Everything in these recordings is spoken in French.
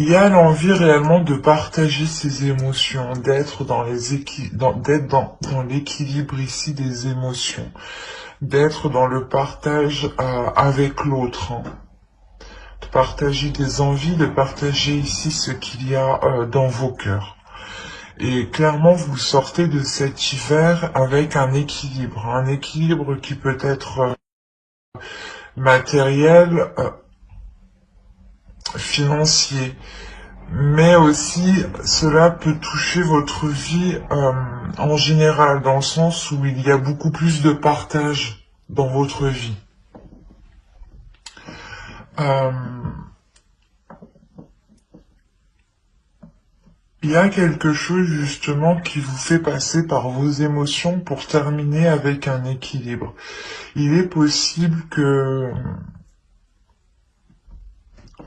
Il y a l'envie réellement de partager ses émotions, d'être dans dans l'équilibre ici des émotions, d'être dans le partage avec l'autre, hein. De partager des envies, de partager ici ce qu'il y a dans vos cœurs. Et clairement, vous sortez de cet hiver avec un équilibre qui peut être matériel, financier, mais aussi cela peut toucher votre vie en général, dans le sens où il y a beaucoup plus de partage dans votre vie. Il y a quelque chose justement qui vous fait passer par vos émotions pour terminer avec un équilibre. Il est possible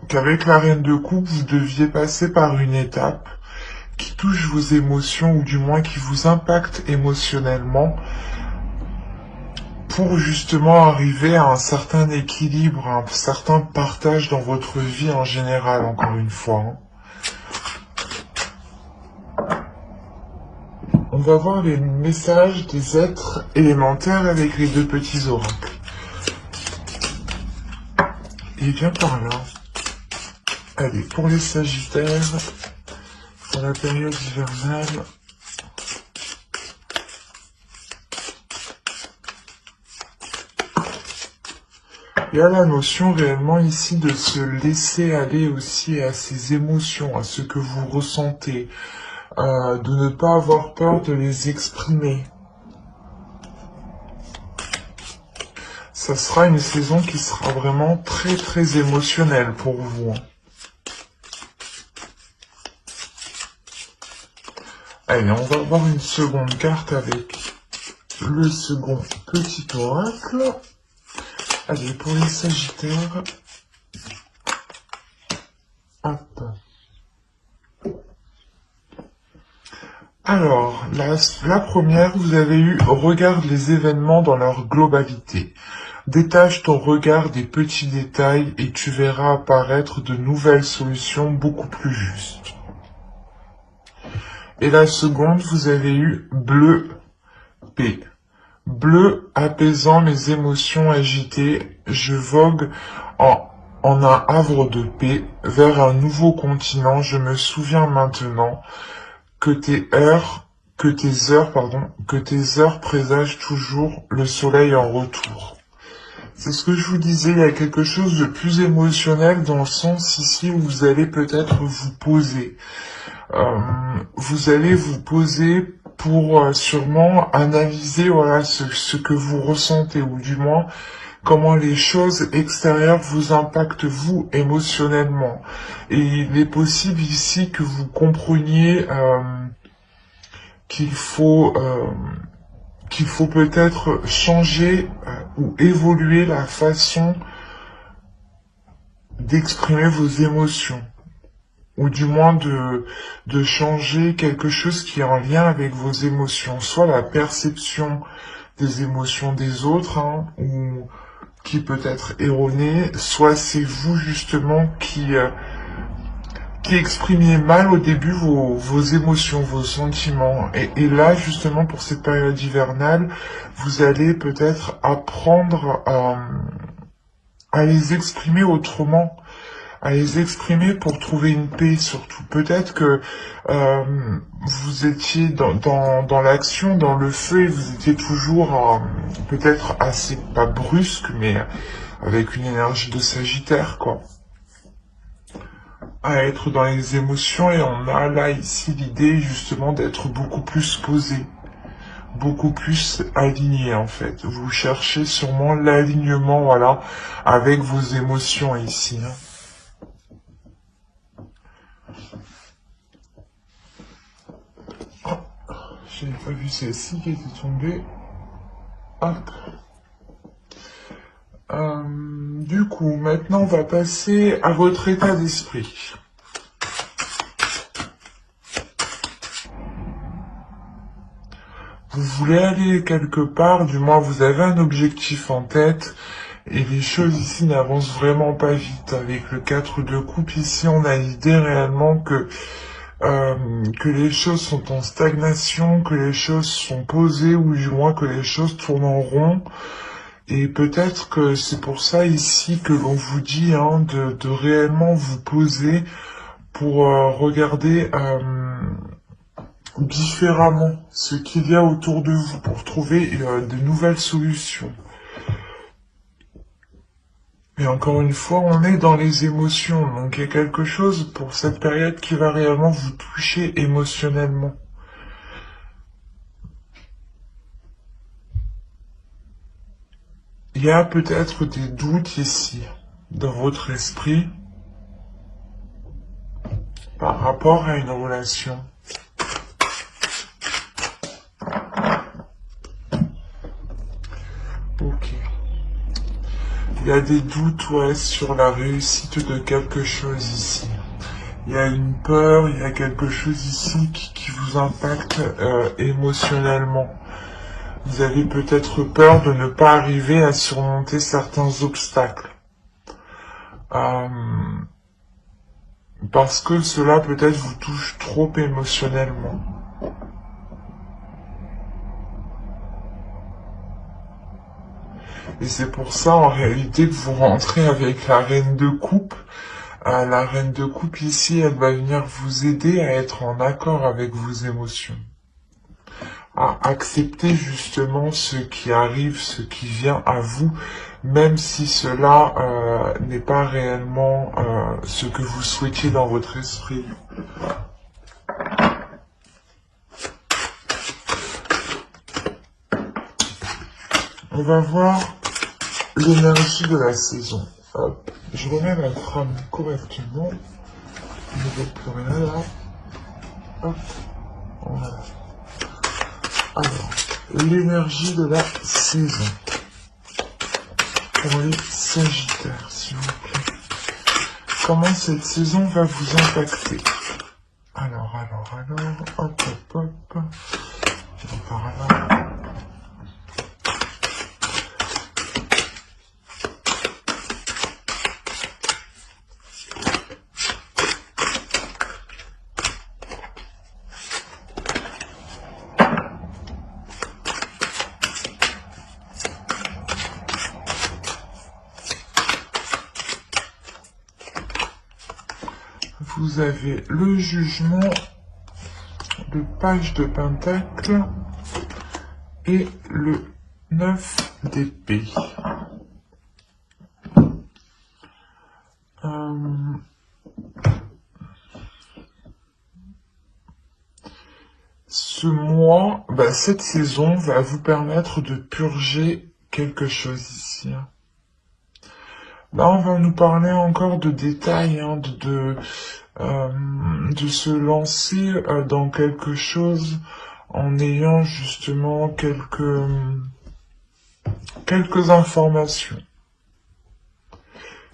qu'avec la reine de coupe, vous deviez passer par une étape qui touche vos émotions, ou du moins qui vous impacte émotionnellement, pour justement arriver à un certain équilibre, un certain partage dans votre vie en général, encore une fois, hein. On va voir les messages des êtres élémentaires avec les deux petits oracles. Et bien par là. Allez, pour les Sagittaires, pour la période hivernale, il y a la notion réellement ici de se laisser aller aussi à ses émotions, à ce que vous ressentez, de ne pas avoir peur de les exprimer. Ça sera une saison qui sera vraiment très très émotionnelle pour vous, hein. Allez, on va voir une seconde carte avec le second petit oracle. Allez, pour les Sagittaires. Hop. Alors, la première, vous avez eu « Regarde les événements dans leur globalité. Détache ton regard des petits détails et tu verras apparaître de nouvelles solutions beaucoup plus justes. » Et la seconde, vous avez eu « Bleu P. Bleu apaisant mes émotions agitées, je vogue en un havre de paix vers un nouveau continent. Je me souviens maintenant que tes heures présagent toujours le soleil en retour. » C'est ce que je vous disais, il y a quelque chose de plus émotionnel dans le sens ici où vous allez peut-être vous poser. Vous allez vous poser pour sûrement analyser voilà ce que vous ressentez, ou du moins comment les choses extérieures vous impactent vous émotionnellement. Et il est possible ici que vous compreniez qu'il faut peut-être changer ou évoluer la façon d'exprimer vos émotions, ou du moins de changer quelque chose qui est en lien avec vos émotions, soit la perception des émotions des autres, hein, ou qui peut être erronée, soit c'est vous justement qui exprimiez mal au début vos émotions, vos sentiments. Et là, justement, pour cette période hivernale, vous allez peut-être apprendre à les exprimer autrement, à les exprimer pour trouver une paix surtout. Peut-être que vous étiez dans l'action, dans le feu, et vous étiez toujours peut-être assez, pas brusque, mais avec une énergie de Sagittaire, quoi. À être dans les émotions, et on a là ici l'idée justement d'être beaucoup plus posé, beaucoup plus aligné en fait. Vous cherchez sûrement l'alignement, voilà, avec vos émotions ici, hein. J'avais pas vu celle-ci qui était tombée. Hop. Du coup, maintenant on va passer à votre état d'esprit. Vous voulez aller quelque part, du moins vous avez un objectif en tête, Et les choses ici n'avancent vraiment pas vite. Avec le 4 de coupe ici, on a l'idée réellement que les choses sont en stagnation, que les choses sont posées, ou du moins que les choses tournent en rond. Et peut-être que c'est pour ça ici que l'on vous dit de réellement vous poser pour regarder différemment ce qu'il y a autour de vous, pour trouver de nouvelles solutions. Et encore une fois, on est dans les émotions, donc il y a quelque chose pour cette période qui va réellement vous toucher émotionnellement. Il y a peut-être des doutes ici, dans votre esprit, par rapport à une relation. Ok. Il y a des doutes, ouais, sur la réussite de quelque chose ici. Il y a une peur, il y a quelque chose ici qui vous impacte émotionnellement. Vous avez peut-être peur de ne pas arriver à surmonter certains obstacles. Parce que cela peut-être vous touche trop émotionnellement. Et c'est pour ça en réalité que vous rentrez avec la reine de coupe. La reine de coupe ici, elle va venir vous aider à être en accord avec vos émotions. À accepter justement ce qui arrive, ce qui vient à vous, même si cela n'est pas réellement ce que vous souhaitiez dans votre esprit. On va voir l'énergie de la saison. Hop, je remets ma trame correctement. Je ne vais plus rien là. Hop, voilà. Alors, l'énergie de la saison. Pour les Sagittaires, s'il vous plaît. Comment cette saison va vous impacter? Alors, hop, par là. Vous avez le jugement, le page de pentacle et le 9 d'épée. Ce mois, cette saison va vous permettre de purger quelque chose ici. Là, on va nous parler encore de détails, de se lancer dans quelque chose en ayant justement quelques informations.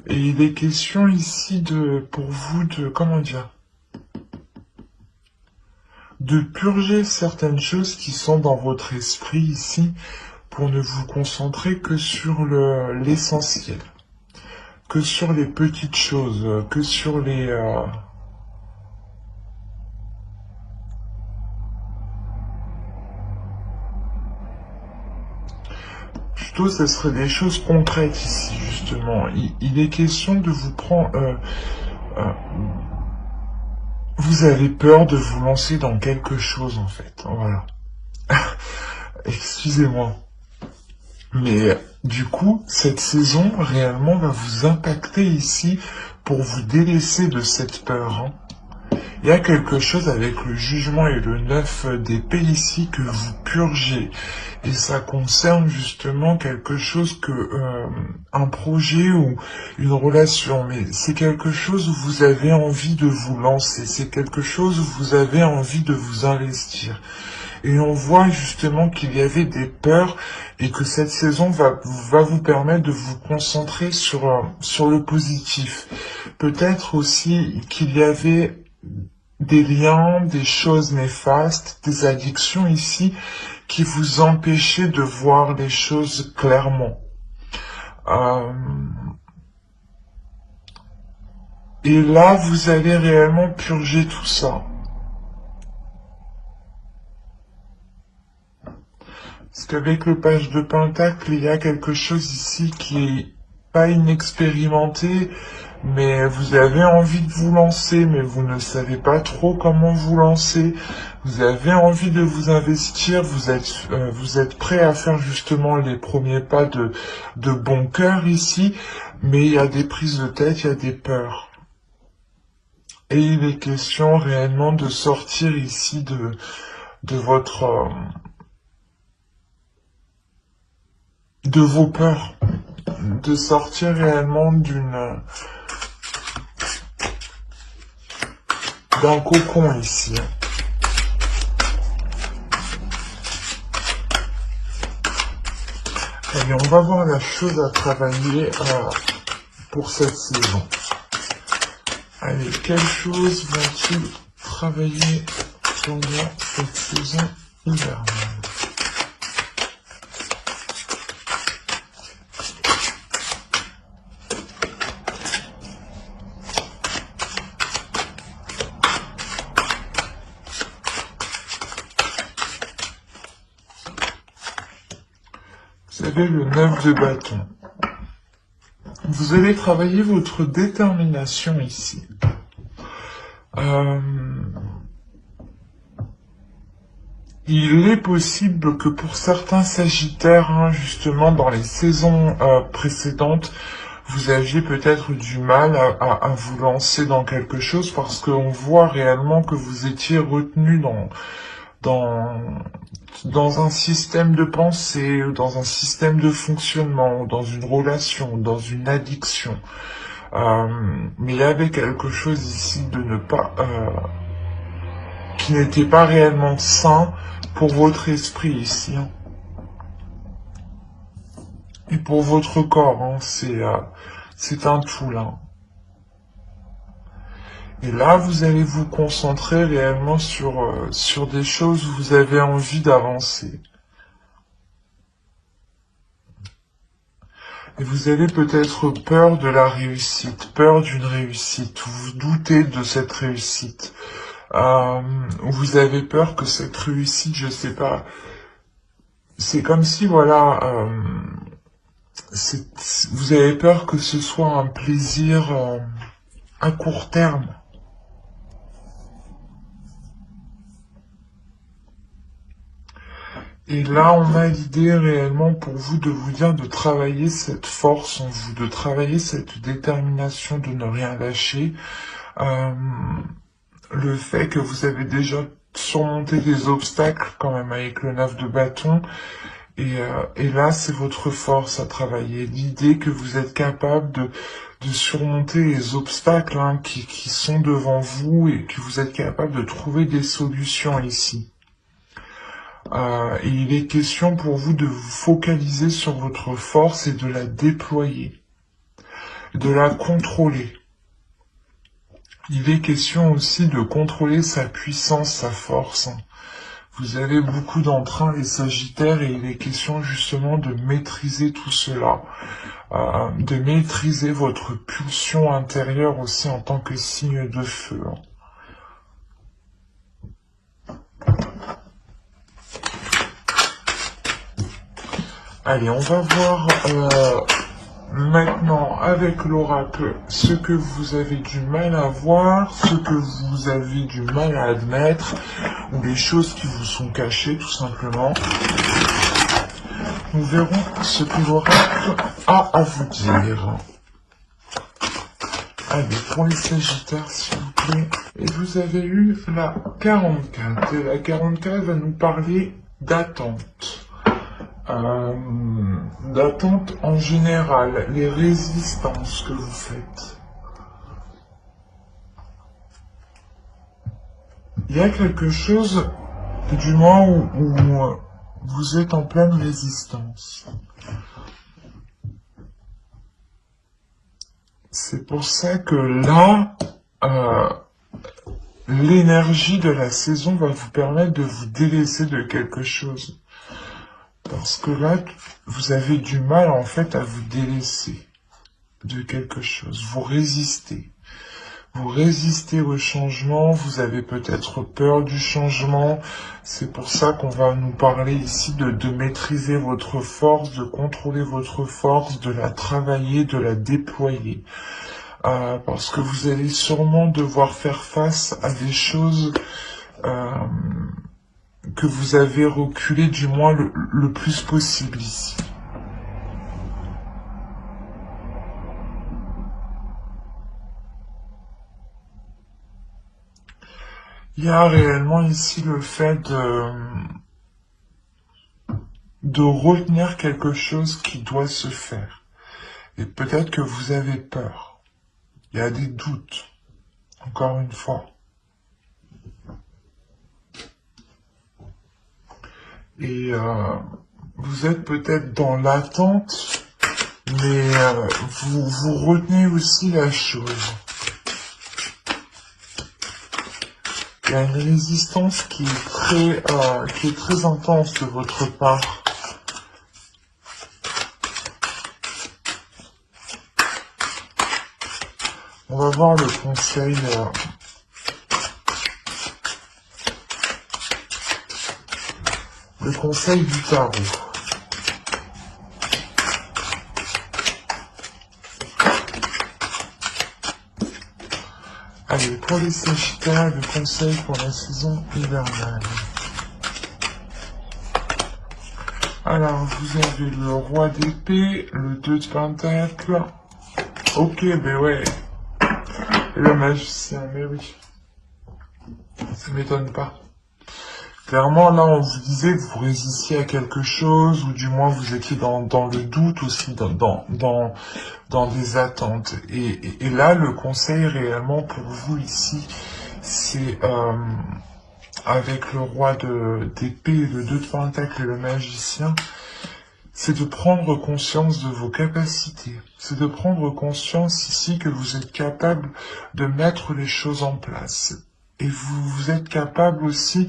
Et il est question ici pour vous de purger certaines choses qui sont dans votre esprit ici pour ne vous concentrer que sur l'essentiel, que sur les petites choses, que sur les plutôt ce serait des choses concrètes ici justement. Il est question de vous prendre vous avez peur de vous lancer dans quelque chose en fait, voilà. Excusez-moi. Mais du coup, cette saison réellement va vous impacter ici pour vous délaisser de cette peur. Il y a quelque chose avec le jugement et le 9 d'épée ici que vous purgez. Et ça concerne justement quelque chose un projet ou une relation. Mais c'est quelque chose où vous avez envie de vous lancer. C'est quelque chose où vous avez envie de vous investir. Et on voit justement qu'il y avait des peurs et que cette saison va vous permettre de vous concentrer sur le positif. Peut-être aussi qu'il y avait des liens, des choses néfastes, des addictions ici qui vous empêchaient de voir les choses clairement. Euh, et là, vous allez réellement purger tout ça. Parce qu'avec le page de Pentacle, il y a quelque chose ici qui est pas inexpérimenté, mais vous avez envie de vous lancer, mais vous ne savez pas trop comment vous lancer. Vous avez envie de vous investir, vous êtes prêt à faire justement les premiers pas de bon cœur ici, mais il y a des prises de tête, il y a des peurs. Et il est question réellement de sortir ici de votre... de vos peurs, de sortir réellement d'un cocon ici. Allez, on va voir la chose à travailler pour cette saison. Allez, quelles choses vont-ils travailler pendant cette saison hivernale? Vous avez le 9 de bâton. Vous allez travailler votre détermination ici. Il est possible que pour certains sagittaires, hein, justement dans les saisons précédentes, vous aviez peut-être du mal à vous lancer dans quelque chose parce qu'on voit réellement que vous étiez retenu dans un système de pensée, dans un système de fonctionnement, dans une relation, dans une addiction. Mais il y avait quelque chose ici de ne pas... qui n'était pas réellement sain pour votre esprit ici. Hein. Et pour votre corps, hein, c'est un tout là. Et là, vous allez vous concentrer réellement sur des choses où vous avez envie d'avancer. Et vous avez peut-être peur de la réussite, peur d'une réussite, vous doutez de cette réussite. Vous avez peur que cette réussite, je sais pas, c'est comme si, voilà, vous avez peur que ce soit un plaisir à court terme. Et là, on a l'idée réellement pour vous de vous dire de travailler cette force en vous, de travailler cette détermination de ne rien lâcher. Le fait que vous avez déjà surmonté des obstacles quand même avec le 9 de bâton. Et là, c'est votre force à travailler. L'idée que vous êtes capable de surmonter les obstacles hein, qui sont devant vous et que vous êtes capable de trouver des solutions ici. Et il est question pour vous de vous focaliser sur votre force et de la déployer, de la contrôler. Il est question aussi de contrôler sa puissance, sa force. Vous avez beaucoup d'entrain, les Sagittaires, et il est question justement de maîtriser tout cela, de maîtriser votre pulsion intérieure aussi en tant que signe de feu. Allez, on va voir maintenant avec l'oracle ce que vous avez du mal à voir, ce que vous avez du mal à admettre, ou les choses qui vous sont cachées tout simplement. Nous verrons ce que l'oracle a à vous dire. Allez, pour les Sagittaires, s'il vous plaît. Et vous avez eu la 44. Et la 44 va nous parler d'attente. D'attente en général, les résistances que vous faites. Il y a quelque chose, du moins où vous êtes en pleine résistance. C'est pour ça que là, l'énergie de la saison va vous permettre de vous délaisser de quelque chose. Parce que là, vous avez du mal en fait à vous délaisser de quelque chose. Vous résistez. Vous résistez au changement, vous avez peut-être peur du changement. C'est pour ça qu'on va nous parler ici de maîtriser votre force, de contrôler votre force, de la travailler, de la déployer. Parce que vous allez sûrement devoir faire face à des choses que vous avez reculées du moins le plus possible ici. Il y a réellement ici le fait de retenir quelque chose qui doit se faire. Et peut-être que vous avez peur. Il y a des doutes. Encore une fois. Et vous êtes peut-être dans l'attente, mais vous retenez aussi la chose. Il y a une résistance qui est très intense de votre part. On va voir le conseil. Le conseil du tarot. Allez, pour les Sagittaires, le conseil pour la saison hivernale. Alors, vous avez le roi d'épée, le 2 de pentacle. Ok, ben ouais. Et le magicien, mais oui. Ça m'étonne pas. Clairement, là, on vous disait que vous résistiez à quelque chose, ou du moins vous étiez dans le doute aussi, dans des attentes. Et là, le conseil réellement pour vous ici, c'est avec le roi d'épée, le 2 de pentacle et le magicien, c'est de prendre conscience de vos capacités. C'est de prendre conscience ici que vous êtes capable de mettre les choses en place. Et vous êtes capable aussi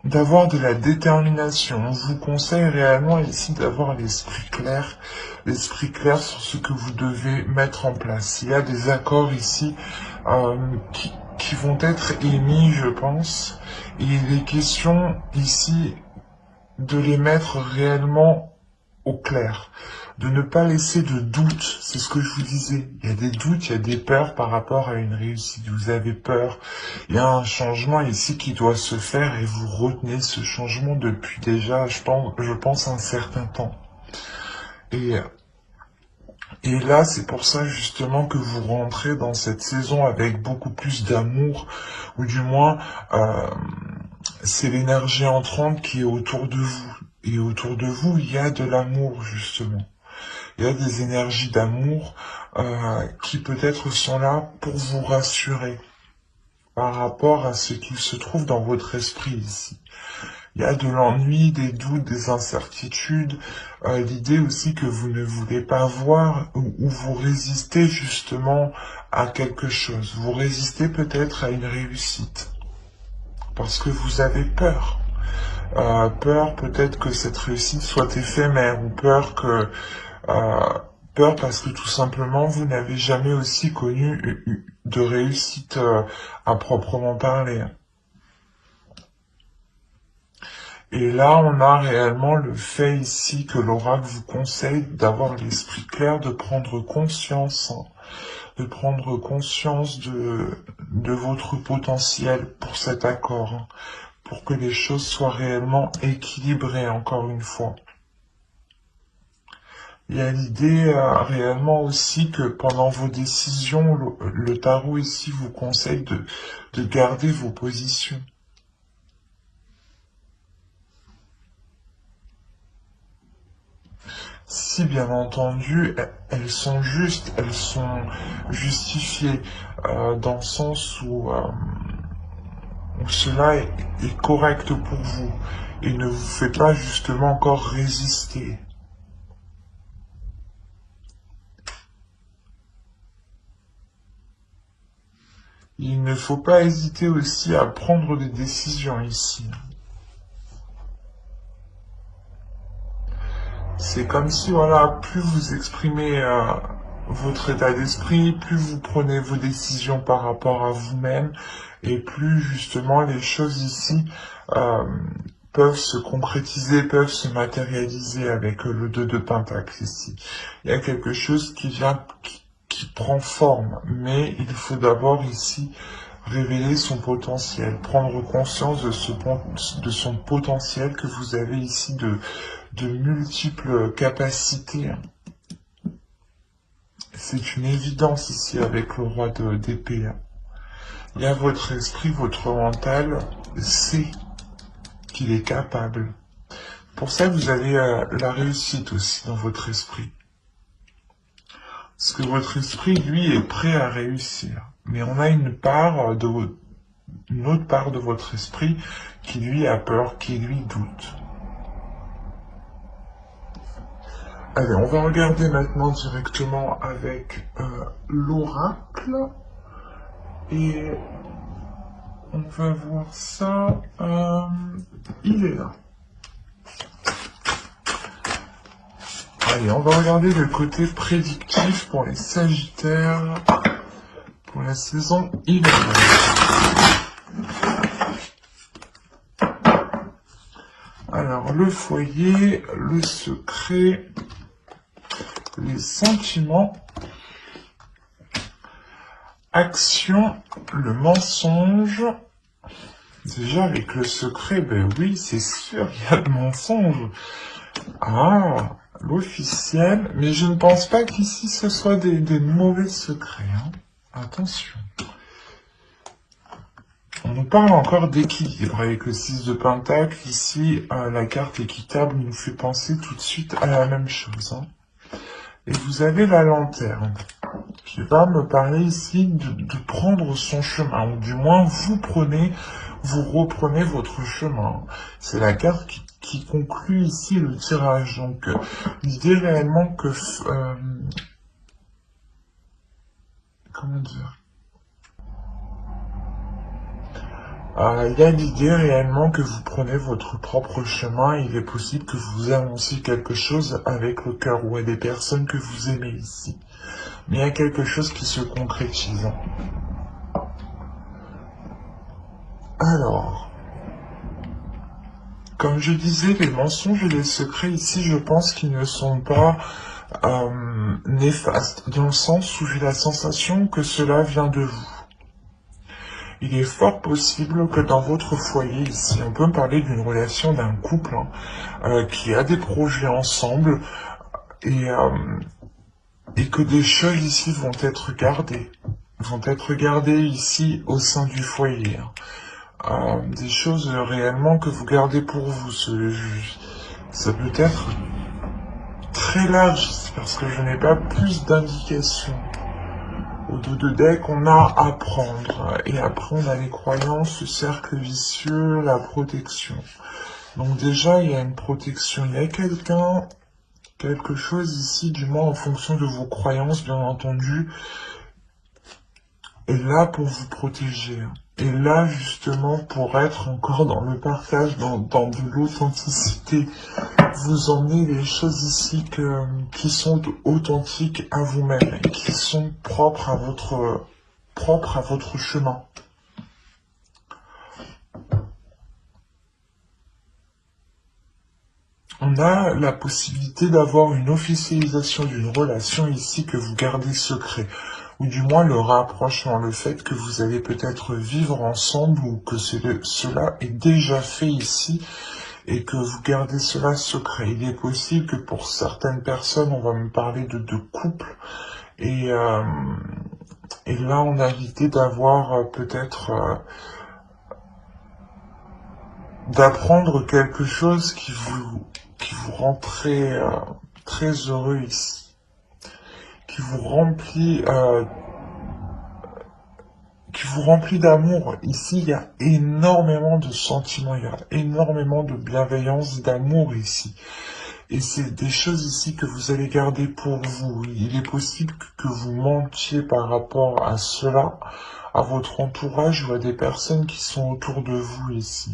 d'avoir de la détermination. On vous conseille réellement ici d'avoir l'esprit clair sur ce que vous devez mettre en place. Il y a des accords ici qui vont être émis, je pense, et il est question ici de les mettre réellement au clair, de ne pas laisser de doute, c'est ce que je vous disais. Il y a des doutes, il y a des peurs par rapport à une réussite. Vous avez peur. Il y a un changement ici qui doit se faire et vous retenez ce changement depuis déjà, je pense un certain temps. Et là, c'est pour ça justement que vous rentrez dans cette saison avec beaucoup plus d'amour, ou du moins, c'est l'énergie entrante qui est autour de vous. Et autour de vous, il y a de l'amour, justement. Il y a des énergies d'amour qui peut-être sont là pour vous rassurer par rapport à ce qu'il se trouve dans votre esprit ici. Il y a de l'ennui, des doutes, des incertitudes, l'idée aussi que vous ne voulez pas voir ou vous résistez justement à quelque chose. Vous résistez peut-être à une réussite parce que vous avez peur. Peur peut-être que cette réussite soit éphémère ou peur parce que tout simplement vous n'avez jamais aussi connu de réussite à proprement parler. Et là, on a réellement le fait ici que l'oracle vous conseille d'avoir l'esprit clair, de prendre conscience, de votre potentiel pour cet accord, pour que les choses soient réellement équilibrées, encore une fois. Il y a l'idée réellement aussi que pendant vos décisions, le tarot ici vous conseille de garder vos positions. Si bien entendu, elles sont justes, elles sont justifiées dans le sens où cela est correct pour vous et ne vous fait pas justement encore résister. Il ne faut pas hésiter aussi à prendre des décisions ici. C'est comme si, voilà, plus vous exprimez votre état d'esprit, plus vous prenez vos décisions par rapport à vous-même, et plus justement les choses ici euh, peuvent se concrétiser, peuvent se matérialiser avec le 2 de Pentacle ici. Il y a quelque chose qui vient, qui prend forme, mais il faut d'abord ici révéler son potentiel, prendre conscience de son potentiel, que vous avez ici de multiples capacités. C'est une évidence ici avec le roi d'épée. Il y a votre esprit, votre mental sait qu'il est capable. Pour ça, vous avez la réussite aussi dans votre esprit. Parce que votre esprit, lui, est prêt à réussir. Mais on a une autre part de votre esprit qui lui a peur, qui lui doute. Allez, on va regarder maintenant directement avec l'oracle. Et on va voir ça. Il est là. Allez, on va regarder le côté prédictif pour les Sagittaires pour la saison hivernale. Alors, le foyer, le secret, les sentiments, action, le mensonge. Déjà, avec le secret, ben oui, c'est sûr, il y a le mensonge. Ah, l'officiel, mais je ne pense pas qu'ici ce soit des mauvais secrets. Hein. Attention. On nous parle encore d'équilibre avec le 6 de Pentacle. Ici, la carte équitable nous fait penser tout de suite à la même chose. Hein. Et vous avez la lanterne qui va me parler ici de prendre son chemin, ou du moins vous reprenez votre chemin. C'est la carte qui conclut ici le tirage. Donc, l'idée réellement que... comment dire, il y a l'idée réellement que vous prenez votre propre chemin. Il est possible que vous annonciez quelque chose avec le cœur ou à des personnes que vous aimez ici. Mais il y a quelque chose qui se concrétise. Alors, comme je disais, les mensonges et les secrets ici, je pense qu'ils ne sont pas néfastes, dans le sens où j'ai la sensation que cela vient de vous. Il est fort possible que dans votre foyer ici, on peut parler d'une relation d'un couple qui a des projets ensemble et que des choses ici vont être gardées ici au sein du foyer. Des choses réellement que vous gardez pour vous. Ça peut être très large parce que je n'ai pas plus d'indications. Au dos de deck, on a à prendre. Et après, on a les croyances, le cercle vicieux, la protection. Donc déjà, il y a une protection. Il y a quelque chose ici, du moins en fonction de vos croyances, bien entendu, est là pour vous protéger. Et là, justement, pour être encore dans le partage, dans de l'authenticité, vous emmenez les choses ici qui sont authentiques à vous-même, qui sont propres à votre chemin. On a la possibilité d'avoir une officialisation d'une relation ici que vous gardez secret. Ou du moins le rapprochement, le fait que vous allez peut-être vivre ensemble ou que cela est déjà fait ici et que vous gardez cela secret. Il est possible que pour certaines personnes, on va me parler de couple et là on a l'idée d'avoir peut-être d'apprendre quelque chose qui vous rend très heureux ici, qui vous remplit d'amour. Ici, il y a énormément de sentiments, il y a énormément de bienveillance, d'amour ici. Et c'est des choses ici que vous allez garder pour vous. Il est possible que vous mentiez par rapport à cela, à votre entourage ou à des personnes qui sont autour de vous ici.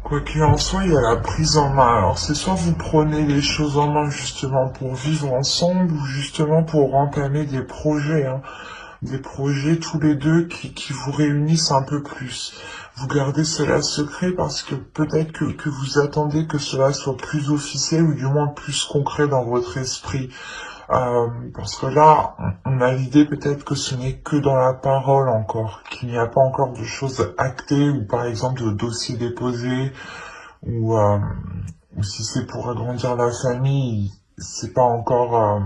Quoi qu'il en soit, il y a la prise en main. Alors, c'est soit vous prenez les choses en main justement pour vivre ensemble ou justement pour entamer des projets, hein. Des projets tous les deux qui vous réunissent un peu plus. Vous gardez cela secret parce que peut-être que vous attendez que cela soit plus officiel ou du moins plus concret dans votre esprit. Parce que là, on a l'idée peut-être que ce n'est que dans la parole encore, qu'il n'y a pas encore de choses actées ou par exemple de dossiers déposés ou si c'est pour agrandir la famille, c'est pas encore,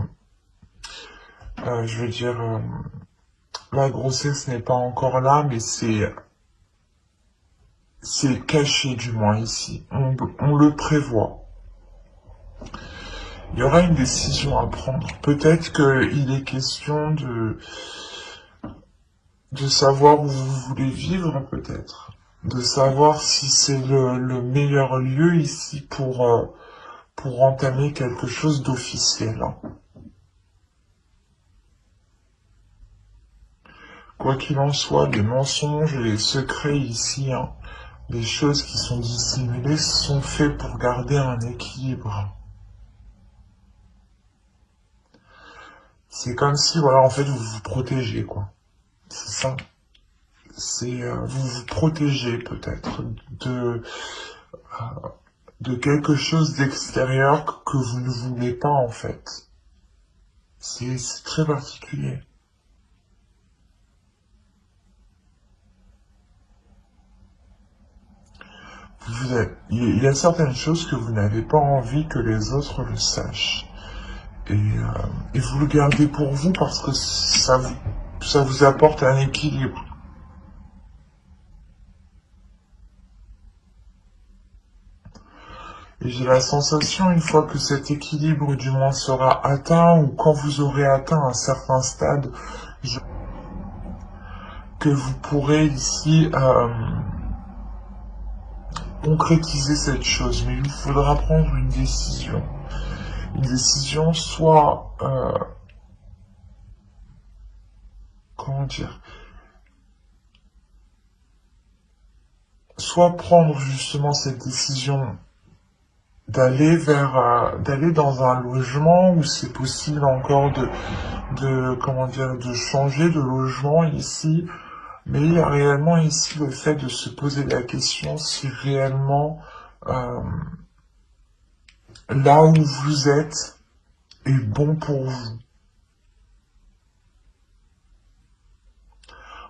je veux dire, la grossesse n'est pas encore là, mais c'est caché du moins ici. On le prévoit. Il y aura une décision à prendre. Peut-être qu'il est question de savoir où vous voulez vivre, peut-être. De savoir si c'est le meilleur lieu ici pour entamer quelque chose d'officiel, hein. Quoi qu'il en soit, les mensonges et les secrets ici, hein, les choses qui sont dissimulées sont faits pour garder un équilibre. C'est comme si, voilà, en fait, vous vous protégez, quoi. C'est ça. Vous vous protégez peut-être de quelque chose d'extérieur que vous ne voulez pas, en fait. C'est très particulier. Il y a certaines choses que vous n'avez pas envie que les autres le sachent. Et vous le gardez pour vous parce que ça vous apporte un équilibre. Et j'ai la sensation, une fois que cet équilibre du moins sera atteint, ou quand vous aurez atteint un certain stade, que vous pourrez ici concrétiser cette chose. Mais il vous faudra prendre une décision. Une décision soit... comment dire, soit prendre justement cette décision d'aller dans un logement où c'est possible encore comment dire, de changer de logement ici, mais il y a réellement ici le fait de se poser la question si réellement là où vous êtes est bon pour vous.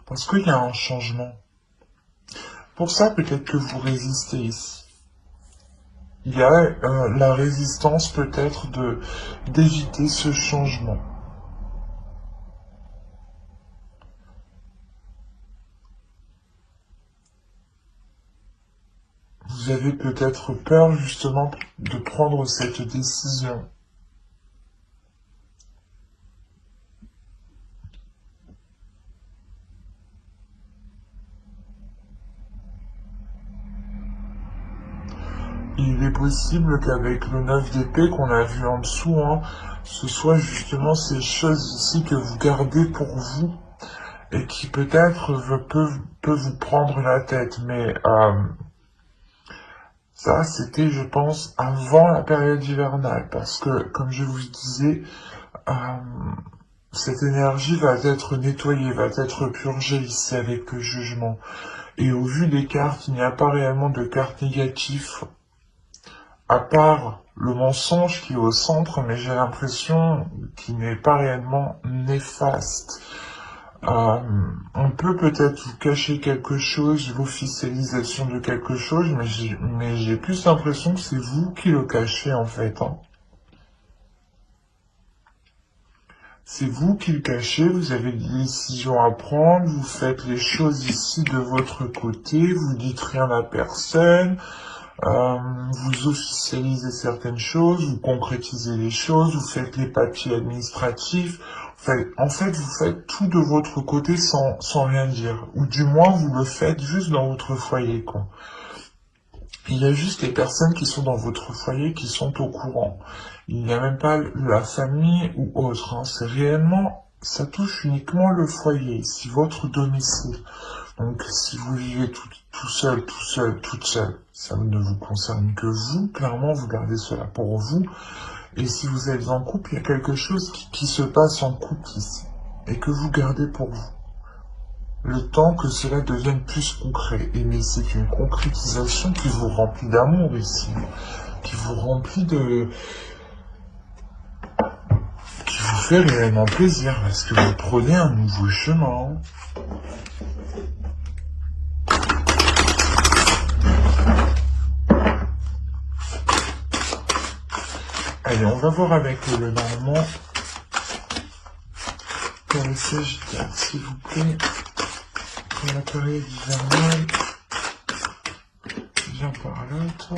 Parce qu'il y a un changement. Pour ça, peut-être que vous résistez ici. Il y a la résistance peut-être d'éviter ce changement. Vous avez peut-être peur justement de prendre cette décision. Il est possible qu'avec le 9 d'épée qu'on a vu en dessous, hein, ce soit justement ces choses ici que vous gardez pour vous et qui peut-être peut vous prendre la tête. Mais ça, c'était, je pense, avant la période hivernale. Parce que, comme je vous disais, cette énergie va être nettoyée, va être purgée ici avec le jugement. Et au vu des cartes, il n'y a pas réellement de cartes négatives, à part le mensonge qui est au centre, mais j'ai l'impression qu'il n'est pas réellement néfaste. On peut peut-être vous cacher quelque chose, l'officialisation de quelque chose, mais j'ai plus l'impression que c'est vous qui le cachez en fait, hein. C'est vous qui le cachez, vous avez des décisions à prendre, vous faites les choses ici de votre côté, vous dites rien à personne, vous officialisez certaines choses, vous concrétisez les choses, vous faites les papiers administratifs. En fait, vous faites tout de votre côté sans rien dire. Ou du moins, vous le faites juste dans votre foyer, quoi. Il y a juste les personnes qui sont dans votre foyer qui sont au courant. Il n'y a même pas la famille ou autre, hein. C'est réellement, ça touche uniquement le foyer, ici, votre domicile. Donc, si vous vivez tout seul, toute seule, ça ne vous concerne que vous. Clairement, vous gardez cela pour vous. Et si vous êtes en couple, il y a quelque chose qui se passe en couple ici. Et que vous gardez pour vous. Le temps que cela devienne plus concret. Et mais c'est une concrétisation qui vous remplit d'amour ici. Qui vous remplit de... qui vous fait réellement plaisir. Parce que vous prenez un nouveau chemin. Allez, on va voir avec le Normand. Pour le Sagittaire, s'il vous plaît. Pour la période hivernale. Viens par là, toi.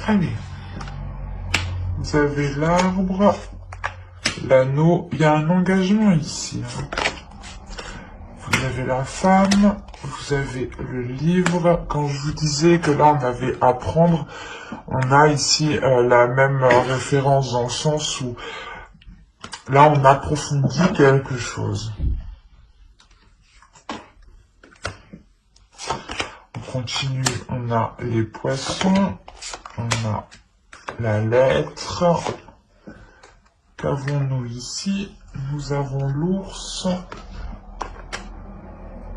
Allez, vous avez l'arbre, l'anneau, il y a un engagement ici. Vous avez la femme, vous avez le livre. Quand je vous disais que là on avait à prendre, on a ici la même référence dans le sens où là on approfondit quelque chose. On continue, on a les poissons. On a la lettre. Qu'avons-nous ici? Nous avons l'ours,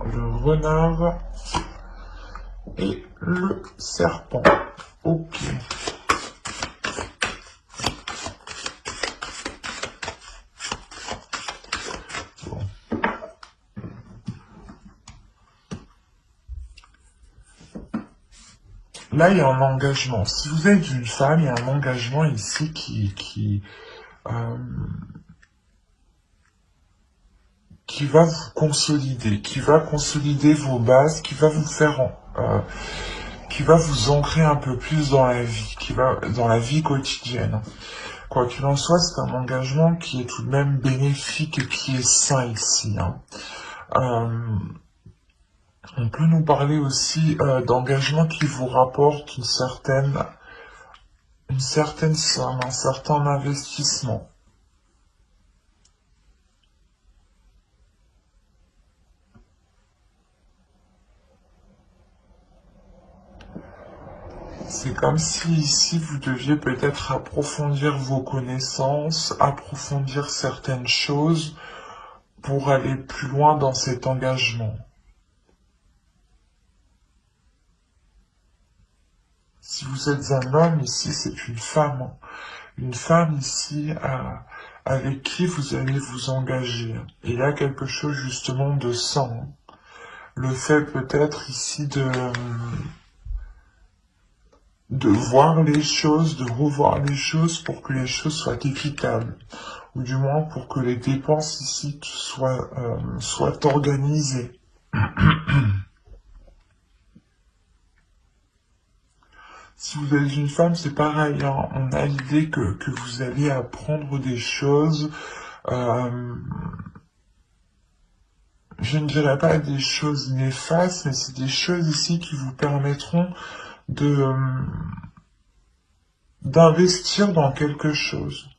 le renard et le serpent. Ok. Bon. Là, il y a un engagement. Si vous êtes une femme, il y a un engagement ici qui va vous consolider, qui va consolider vos bases, qui va vous faire, qui va vous ancrer un peu plus dans la vie, dans la vie quotidienne. Quoi qu'il en soit, c'est un engagement qui est tout de même bénéfique et qui est sain ici. On peut nous parler aussi d'engagement qui vous rapporte une certaine somme, un certain investissement. C'est comme si ici vous deviez peut-être approfondir vos connaissances, approfondir certaines choses pour aller plus loin dans cet engagement. Si vous êtes un homme, ici, c'est une femme. Une femme, ici, avec qui vous allez vous engager. Et il y a quelque chose, justement, de sain. Le fait, peut-être, ici, de voir les choses, de revoir les choses pour que les choses soient équitables. Ou du moins, pour que les dépenses, ici, soient organisées. Si vous êtes une femme, c'est pareil, hein. On a l'idée que vous allez apprendre des choses, je ne dirais pas des choses néfastes, mais c'est des choses ici qui vous permettront d'investir dans quelque chose.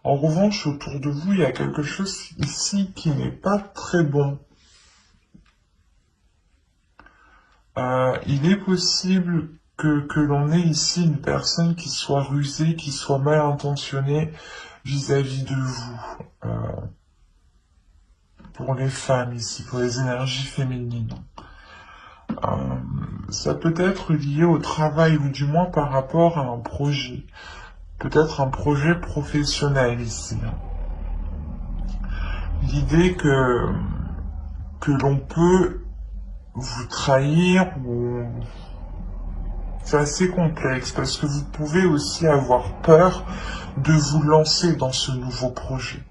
En revanche, autour de vous, il y a quelque chose ici qui n'est pas très bon. Il est possible que l'on ait ici une personne qui soit rusée, qui soit mal intentionnée vis-à-vis de vous. Pour les femmes ici, pour les énergies féminines. Ça peut être lié au travail ou du moins par rapport à un projet. Peut-être un projet professionnel ici. L'idée que l'on peut vous trahir ou C'est assez complexe parce que vous pouvez aussi avoir peur de vous lancer dans ce nouveau projet,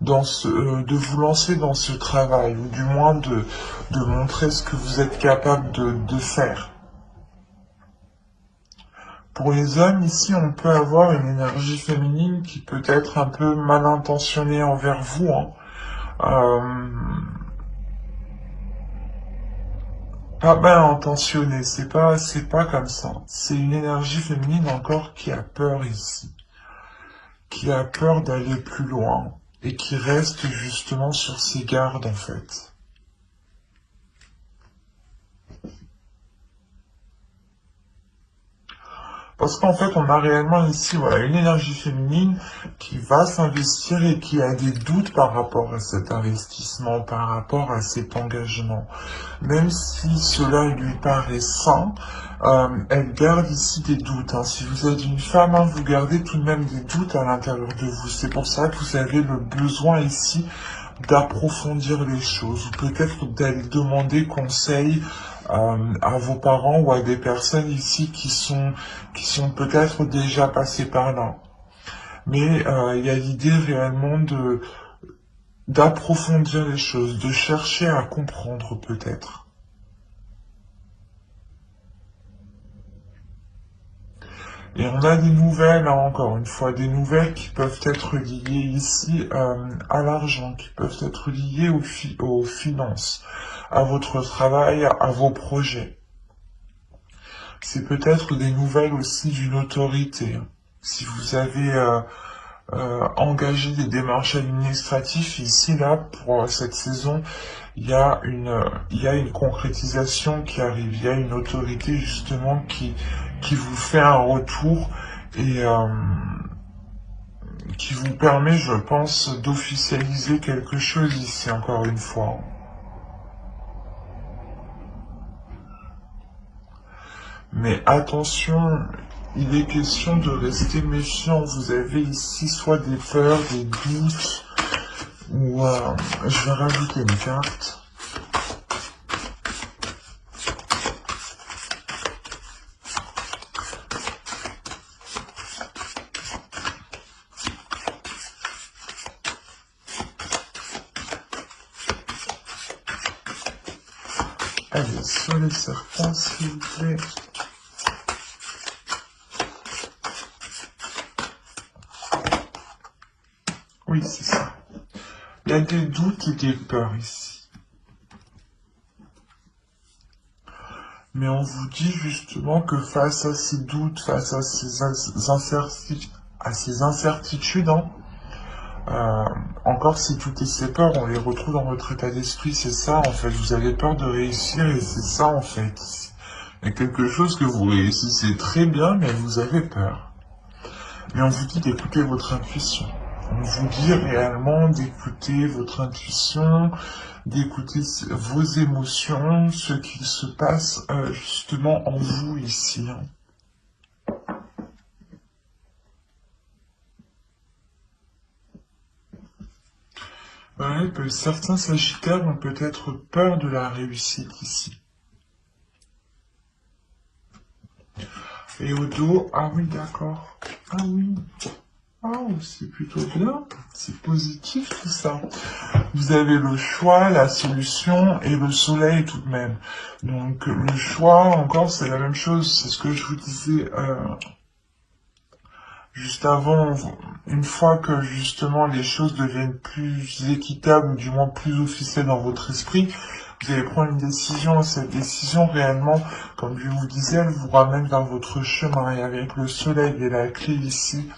de vous lancer dans ce travail, ou du moins de montrer ce que vous êtes capable de faire. Pour les hommes, ici, on peut avoir une énergie féminine qui peut être un peu mal intentionnée envers vous, hein. Pas mal intentionnée, c'est pas comme ça. C'est une énergie féminine encore qui a peur ici, qui a peur d'aller plus loin et qui reste justement sur ses gardes en fait. Parce qu'en fait, on a réellement ici, voilà, une énergie féminine qui va s'investir et qui a des doutes par rapport à cet investissement, par rapport à cet engagement. Même si cela lui paraît sain, elle garde ici des doutes, hein. Si vous êtes une femme, hein, vous gardez tout de même des doutes à l'intérieur de vous. C'est pour ça que vous avez le besoin ici d'approfondir les choses, ou peut-être d'aller demander conseil à vos parents ou à des personnes ici qui sont peut-être déjà passées par là. Mais il y a l'idée réellement d'approfondir les choses, de chercher à comprendre peut-être. Et on a des nouvelles, hein, encore une fois, des nouvelles qui peuvent être liées ici à l'argent, qui peuvent être liées aux finances, à votre travail, à vos projets. C'est peut-être des nouvelles aussi d'une autorité. Si vous avez engagé des démarches administratives, ici, là, pour cette saison, il y a une concrétisation qui arrive. Il y a une autorité, justement, qui vous fait un retour et qui vous permet, je pense, d'officialiser quelque chose ici, encore une fois. Mais attention, il est question de rester méfiant. Vous avez ici soit des peurs, des doutes, ou je vais rajouter une carte. Allez, sur les serpents, s'il vous plaît. Oui, c'est ça. Il y a des doutes et des peurs ici. Mais on vous dit justement que face à ces doutes, face à ces incertitudes, hein, encore si toutes ces peurs, on les retrouve dans votre état d'esprit, c'est ça en fait, vous avez peur de réussir et c'est ça en fait. Il y a quelque chose que vous réussissez très bien mais vous avez peur. Mais on vous dit d'écouter votre intuition. On vous dit réellement d'écouter votre intuition, d'écouter vos émotions, ce qui se passe justement en vous ici. Hein. Ouais, certains sagittaires ont peut-être peur de la réussite ici. Et au dos, ah oui, d'accord. Ah oui. Oh, c'est plutôt bien. C'est positif tout ça. Vous avez le choix, la solution et le soleil tout de même. Donc le choix, encore, c'est la même chose. C'est ce que je vous disais juste avant. Une fois que justement les choses deviennent plus équitables, ou du moins plus officielles dans votre esprit, vous allez prendre une décision. Cette décision, réellement, comme je vous disais, elle vous ramène vers votre chemin. Et avec le soleil et la clé ici,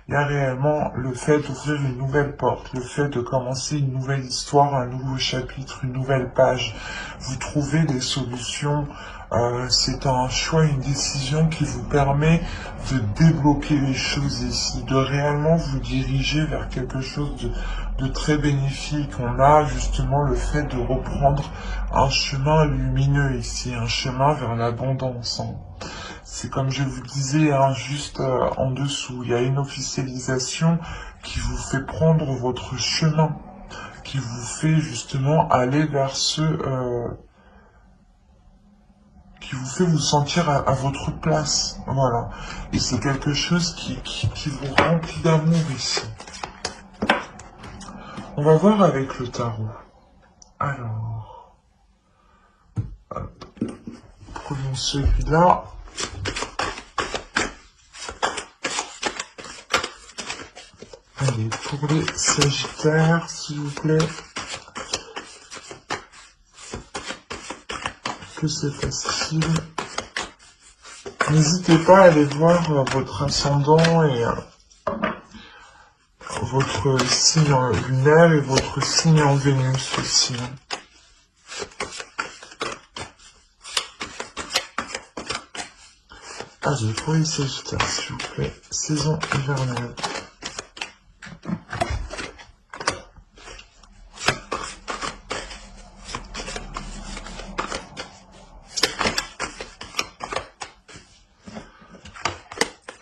il y a réellement le fait d'ouvrir une nouvelle porte, le fait de commencer une nouvelle histoire, un nouveau chapitre, une nouvelle page. Vous trouvez des solutions. C'est un choix, une décision qui vous permet de débloquer les choses ici, de réellement vous diriger vers quelque chose de très bénéfique. On a justement le fait de reprendre un chemin lumineux ici, un chemin vers l'abondance. Hein. C'est comme je vous disais, hein, juste en dessous, il y a une officialisation qui vous fait prendre votre chemin, qui vous fait justement aller vers qui qui vous fait vous sentir à votre place. Voilà. Et c'est quelque chose qui vous remplit d'amour ici. On va voir avec le tarot. Alors, hop, prenons celui-là. Allez, pour les Sagittaires, s'il vous plaît. Que c'est facile. N'hésitez pas à aller voir votre ascendant et votre signe lunaire et votre signe en Vénus aussi. Allez, pour les Sagittaires, s'il vous plaît, saison hivernale.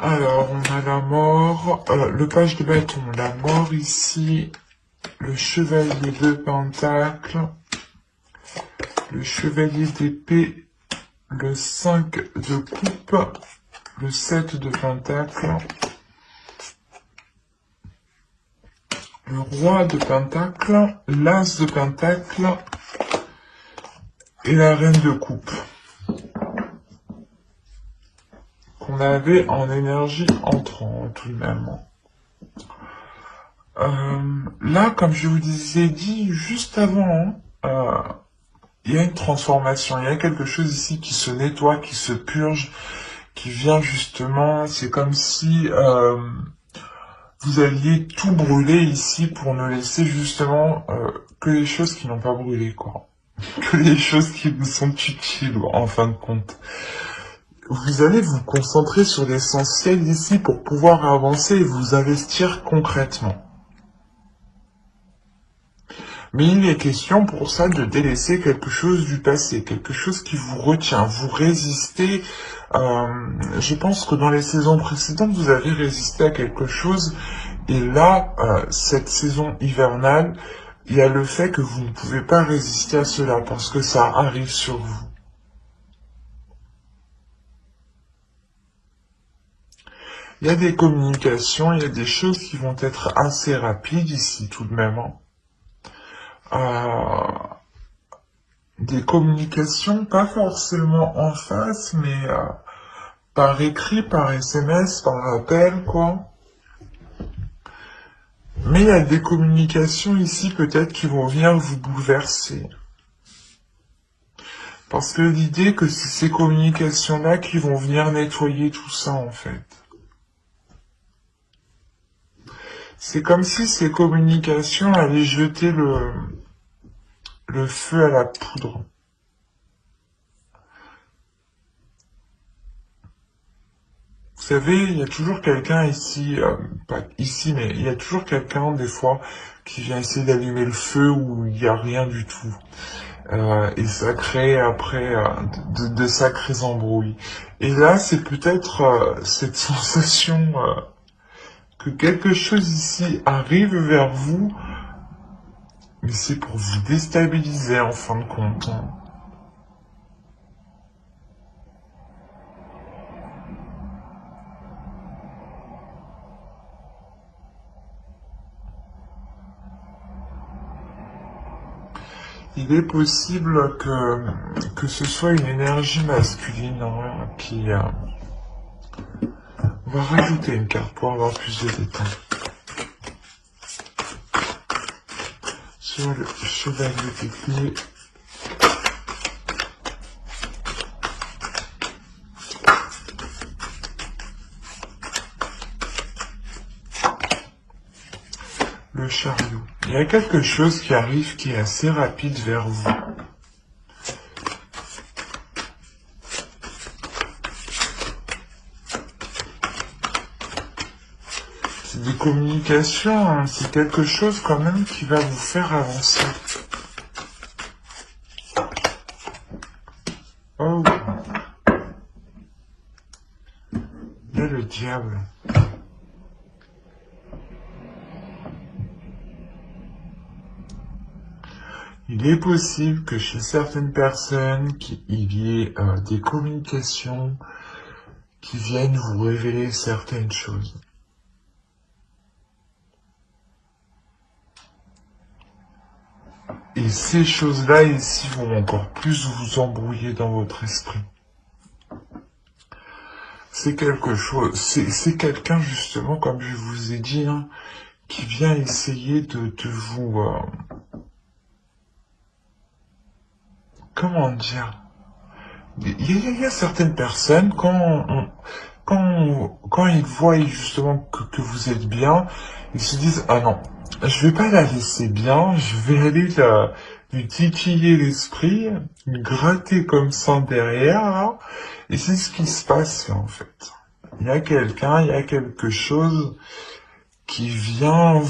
Alors, on a la mort, le page de bâton, la mort ici, le chevalier de pentacle, le chevalier d'épée, le 5 de coupe, le 7 de pentacle, le roi de pentacle, l'as de pentacle et la reine de coupe. Qu'on avait en énergie entrant tout de même. Là, comme je vous ai dit juste avant, il y a une transformation, il y a quelque chose ici qui se nettoie, qui se purge, qui vient justement, c'est comme si vous alliez tout brûler ici pour ne laisser justement que les choses qui n'ont pas brûlé, quoi. Que les choses qui vous sont utiles, en fin de compte. Vous allez vous concentrer sur l'essentiel ici pour pouvoir avancer et vous investir concrètement. Mais il est question pour ça de délaisser quelque chose du passé, quelque chose qui vous retient, vous résistez. Je pense que dans les saisons précédentes, vous avez résisté à quelque chose. Et là, cette saison hivernale, il y a le fait que vous ne pouvez pas résister à cela parce que ça arrive sur vous. Il y a des communications, il y a des choses qui vont être assez rapides ici tout de même. Des communications, pas forcément en face, mais par écrit, par SMS, par appel, quoi. Mais il y a des communications ici peut-être qui vont venir vous bouleverser. Parce que l'idée que c'est ces communications-là qui vont venir nettoyer tout ça en fait. C'est comme si ces communications allaient jeter le feu à la poudre. Vous savez, il y a toujours quelqu'un ici, pas ici, mais il y a toujours quelqu'un des fois qui vient essayer d'allumer le feu où il n'y a rien du tout. Et ça crée après de sacrés embrouilles. Et là, c'est peut-être cette sensation que quelque chose ici arrive vers vous, mais c'est pour vous déstabiliser en fin de compte. Il est possible que ce soit une énergie masculine qui... On va rajouter une carte pour avoir plus de détails. Sur le chevalier d'épée. Le chariot. Il y a quelque chose qui arrive qui est assez rapide vers vous. C'est des communications, hein, c'est quelque chose quand même qui va vous faire avancer. Oh. Il y a le diable. Il est possible que chez certaines personnes, il y ait des communications qui viennent vous révéler certaines choses. Et ces choses-là ici vont encore plus vous embrouiller dans votre esprit. C'est quelque chose, c'est quelqu'un justement, comme je vous ai dit, hein, qui vient essayer de vous... comment dire? Il y a certaines personnes, quand ils voient justement que vous êtes bien, ils se disent, ah non, je vais pas la laisser bien, je vais aller lui titiller l'esprit, lui gratter comme ça derrière, là. Et c'est ce qui se passe là, en fait. Il y a quelqu'un, il y a quelque chose qui vient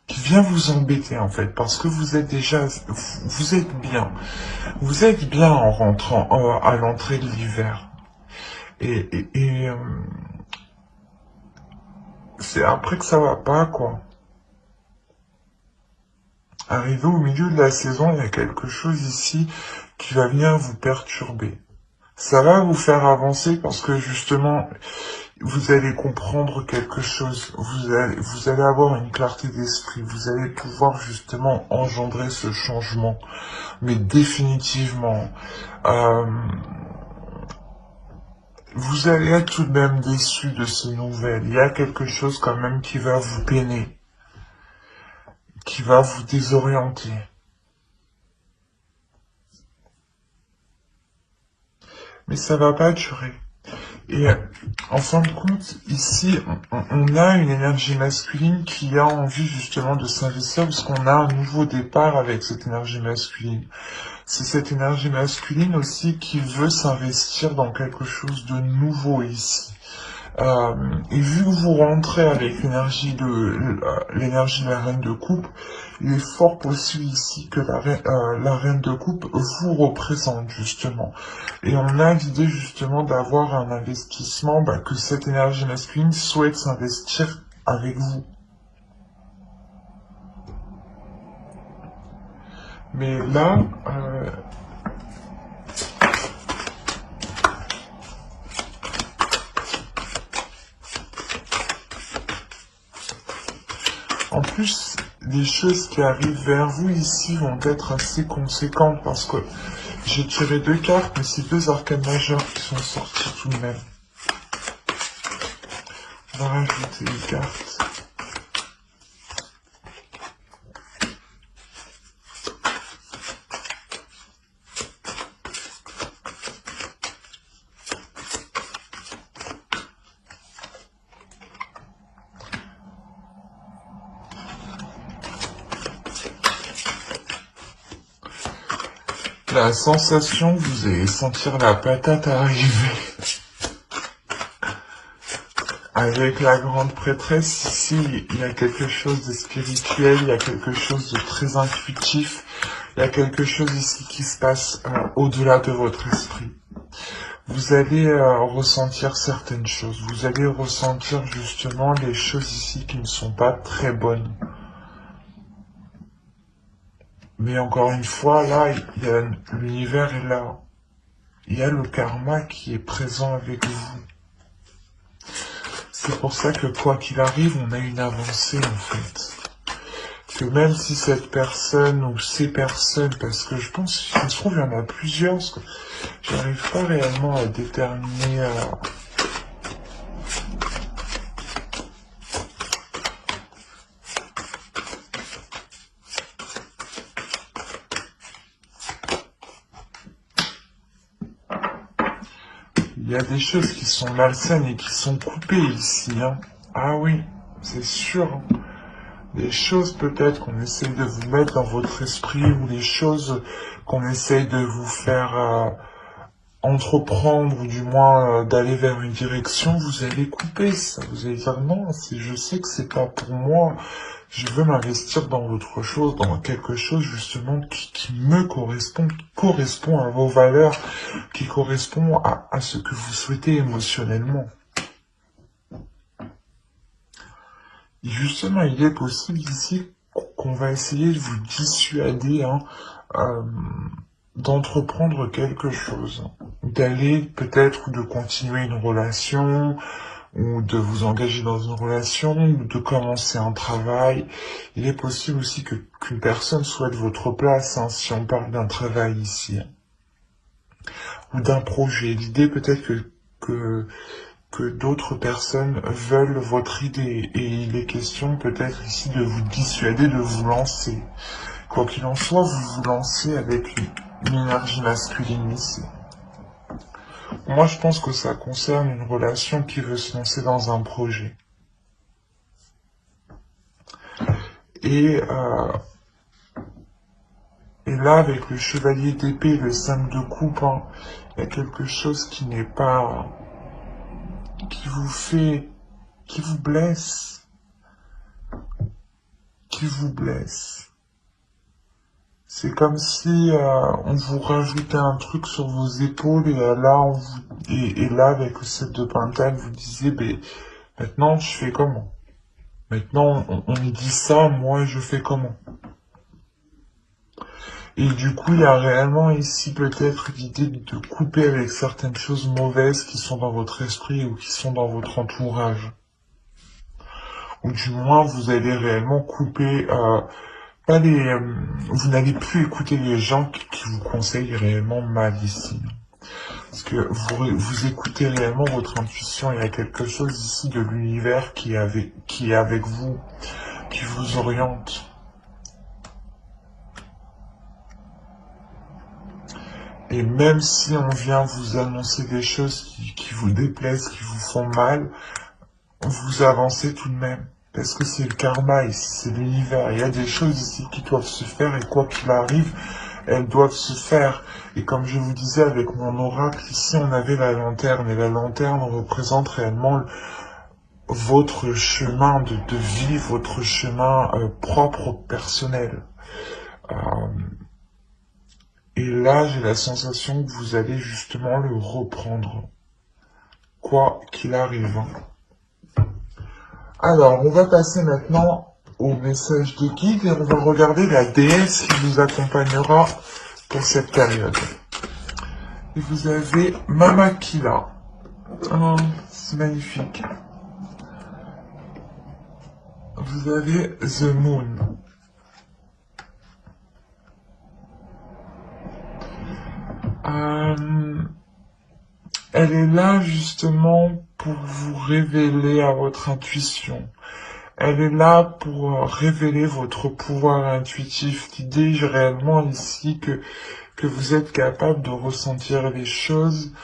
qui vient vous embêter en fait, parce que vous êtes déjà, vous êtes bien. Vous êtes bien en rentrant à l'entrée de l'hiver. Et c'est après que ça va pas, quoi. Arrivé au milieu de la saison, il y a quelque chose ici qui va venir vous perturber. Ça va vous faire avancer parce que justement, vous allez comprendre quelque chose. Vous allez avoir une clarté d'esprit. Vous allez pouvoir justement engendrer ce changement. Mais définitivement, vous allez être tout de même déçu de ces nouvelles. Il y a quelque chose quand même qui va vous peiner, qui va vous désorienter. Mais ça va pas durer. Et en fin de compte, ici, on a une énergie masculine qui a envie justement de s'investir parce qu'on a un nouveau départ avec cette énergie masculine. C'est cette énergie masculine aussi qui veut s'investir dans quelque chose de nouveau ici. Et vu que vous rentrez avec l'énergie de la reine de coupe, il est fort possible ici que la reine de coupe vous représente justement. Et on a l'idée justement d'avoir un investissement, que cette énergie masculine souhaite s'investir avec vous. Mais là, en plus, les choses qui arrivent vers vous ici vont être assez conséquentes parce que j'ai tiré 2 cartes, mais c'est 2 arcanes majeures qui sont sorties tout de même. On va rajouter les cartes. La sensation, vous allez sentir la patate arriver. Avec la grande prêtresse, ici, il y a quelque chose de spirituel, il y a quelque chose de très intuitif, il y a quelque chose ici qui se passe au-delà de votre esprit. Vous allez ressentir certaines choses, vous allez ressentir justement les choses ici qui ne sont pas très bonnes. Mais encore une fois, là, l'univers est là. Il y a le karma qui est présent avec vous. C'est pour ça que quoi qu'il arrive, on a une avancée en fait. Que même si cette personne ou ces personnes, parce que je pense qu'il se trouve il y en a plusieurs, parce que j'arrive pas réellement à déterminer... Il y a des choses qui sont malsaines et qui sont coupées ici. Hein. Ah oui, c'est sûr. Hein. Des choses peut-être qu'on essaye de vous mettre dans votre esprit ou des choses qu'on essaye de vous faire entreprendre ou du moins d'aller vers une direction, vous allez couper ça. Vous allez dire non, je sais que c'est pas pour moi. Je veux m'investir dans autre chose, dans quelque chose justement qui me correspond, qui correspond à vos valeurs, qui correspond à ce que vous souhaitez émotionnellement. Justement, il est possible ici qu'on va essayer de vous dissuader d'entreprendre quelque chose, d'aller peut-être ou de continuer une relation, ou de vous engager dans une relation, ou de commencer un travail. Il est possible aussi qu'une personne souhaite votre place, si on parle d'un travail ici, ou d'un projet. L'idée peut-être que d'autres personnes veulent votre idée, et il est question peut-être ici de vous dissuader de vous lancer. Quoi qu'il en soit, vous vous lancez avec une énergie masculine ici. Moi, je pense que ça concerne une relation qui veut se lancer dans un projet. Et là, avec le chevalier d'épée, le 5 de coupe, il y a quelque chose qui n'est pas... qui vous fait... qui vous blesse. Qui vous blesse. C'est comme si on vous rajoutait un truc sur vos épaules, et là, et là, avec le 7 de Pentacle, vous disiez, ben, maintenant, je fais comment? Maintenant, on me dit ça, moi, je fais comment? Et du coup, il y a réellement ici peut-être l'idée de couper avec certaines choses mauvaises qui sont dans votre esprit ou qui sont dans votre entourage. Ou du moins, vous allez réellement couper, pas les, vous n'allez plus écouter les gens qui vous conseillent réellement mal ici. Parce que vous écoutez réellement votre intuition. Il y a quelque chose ici de l'univers qui est avec vous, qui vous oriente. Et même si on vient vous annoncer des choses qui vous déplaisent, qui vous font mal, vous avancez tout de même. Parce que c'est le karma ici, c'est l'univers. Il y a des choses ici qui doivent se faire, et quoi qu'il arrive, elles doivent se faire. Et comme je vous disais avec mon oracle, ici on avait la lanterne, et la lanterne représente réellement votre chemin de vie, votre chemin propre, personnel. Et là, j'ai la sensation que vous allez justement le reprendre, quoi qu'il arrive. Alors, on va passer maintenant au message de guide, et on va regarder la déesse qui vous accompagnera pour cette période. Et vous avez Mamakila. Oh, c'est magnifique. Vous avez The Moon. Elle est là justement pour vous révéler à votre intuition. Elle est là pour révéler votre pouvoir intuitif. L'idée réellement ici que vous êtes capable de ressentir les choses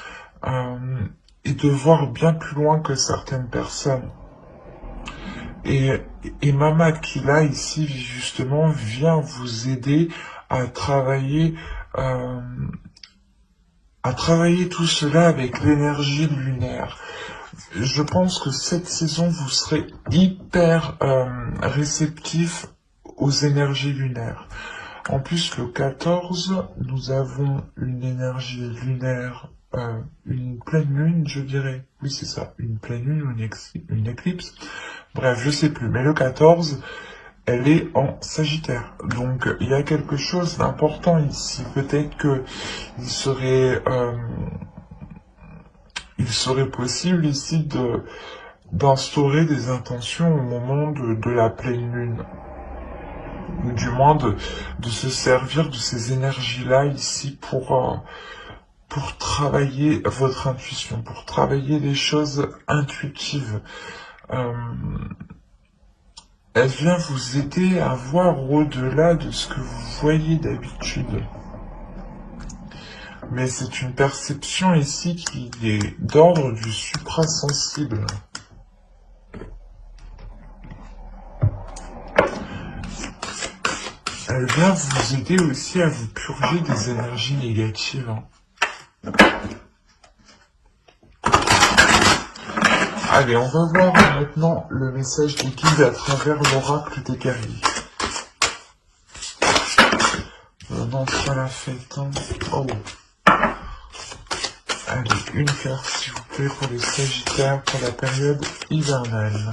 et de voir bien plus loin que certaines personnes. Et Mama Kila ici justement vient vous aider à travailler tout cela avec l'énergie lunaire. Je pense que cette saison, vous serez hyper réceptif aux énergies lunaires. En plus, le 14, nous avons une énergie lunaire, une pleine lune, je dirais. Oui, c'est ça, une pleine lune ou une éclipse. Bref, je sais plus. Mais le 14, elle est en Sagittaire. Donc, il y a quelque chose d'important ici. Peut-être que il serait possible ici d'instaurer des intentions au moment de la pleine lune. Ou du moins de se servir de ces énergies-là ici pour travailler votre intuition, pour travailler les choses intuitives. Elle vient vous aider à voir au-delà de ce que vous voyez d'habitude. Mais c'est une perception ici qui est d'ordre du suprasensible. Elle vient vous aider aussi à vous purger des énergies négatives. Allez, on va voir maintenant le message des guides à travers l'oracle des guerriers. Non, pas la fête. Oh. Allez, une carte s'il vous plaît pour les Sagittaires pour la période hivernale.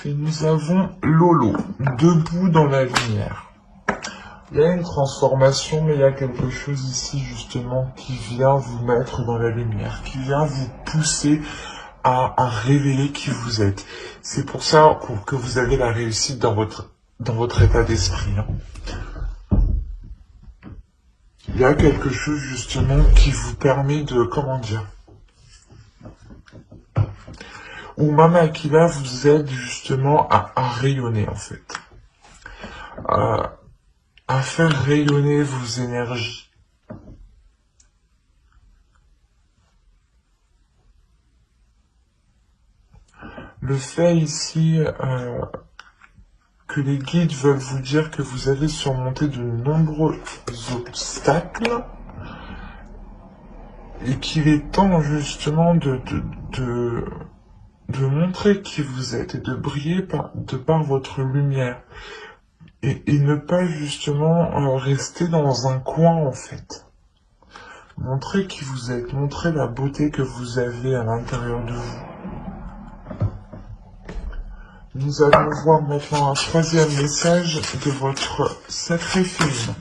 Et nous avons Lolo, debout dans la lumière. Il y a une transformation, mais il y a quelque chose ici justement qui vient vous mettre dans la lumière, qui vient vous pousser à révéler qui vous êtes. C'est pour ça que vous avez la réussite dans votre état d'esprit. Hein. Il y a quelque chose justement qui vous permet de, comment dire, ou Mama Aquila vous aide justement à rayonner en fait, à faire rayonner vos énergies. Le fait ici que les guides veulent vous dire que vous avez surmonté de nombreux obstacles et qu'il est temps justement de montrer qui vous êtes et de briller de par votre lumière et ne pas justement rester dans un coin en fait. Montrez qui vous êtes, montrez la beauté que vous avez à l'intérieur de vous. Nous allons voir maintenant un troisième message de votre sacré féminin,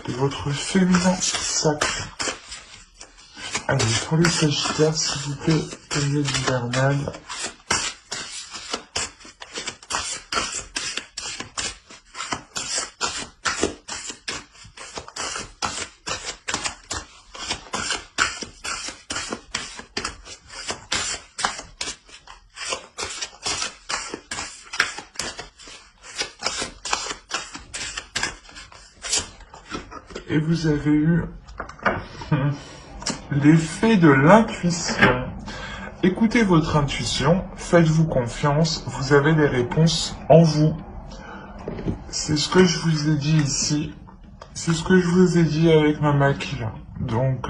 de votre féminin sacré. Allez, pour les Sagittaires, s'il vous plaît, période hivernale. Et vous avez eu l'effet de l'intuition. Écoutez votre intuition, faites-vous confiance, vous avez des réponses en vous. C'est ce que je vous ai dit ici, c'est ce que je vous ai dit avec Mama Aquila. Donc,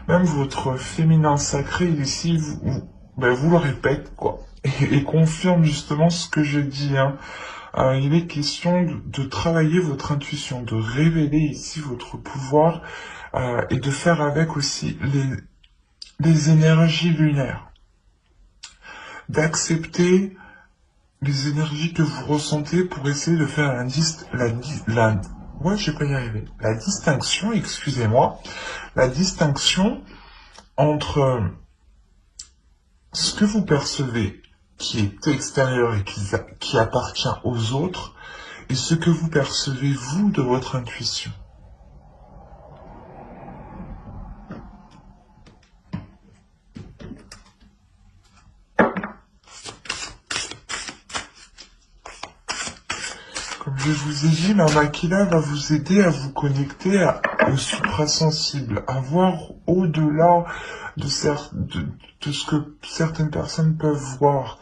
même votre féminin sacré ici, vous le répète, quoi, et confirme justement ce que je dis, hein. Il est question de travailler votre intuition, de révéler ici votre pouvoir et de faire avec aussi les énergies lunaires. D'accepter les énergies que vous ressentez pour essayer de faire la distinction, excusez-moi, la distinction entre ce que vous percevez qui est extérieur et qui appartient aux autres, et ce que vous percevez, vous, de votre intuition. Comme je vous ai dit, Mama Aquila va vous aider à vous connecter au suprasensible, à voir au-delà de ce que certaines personnes peuvent voir.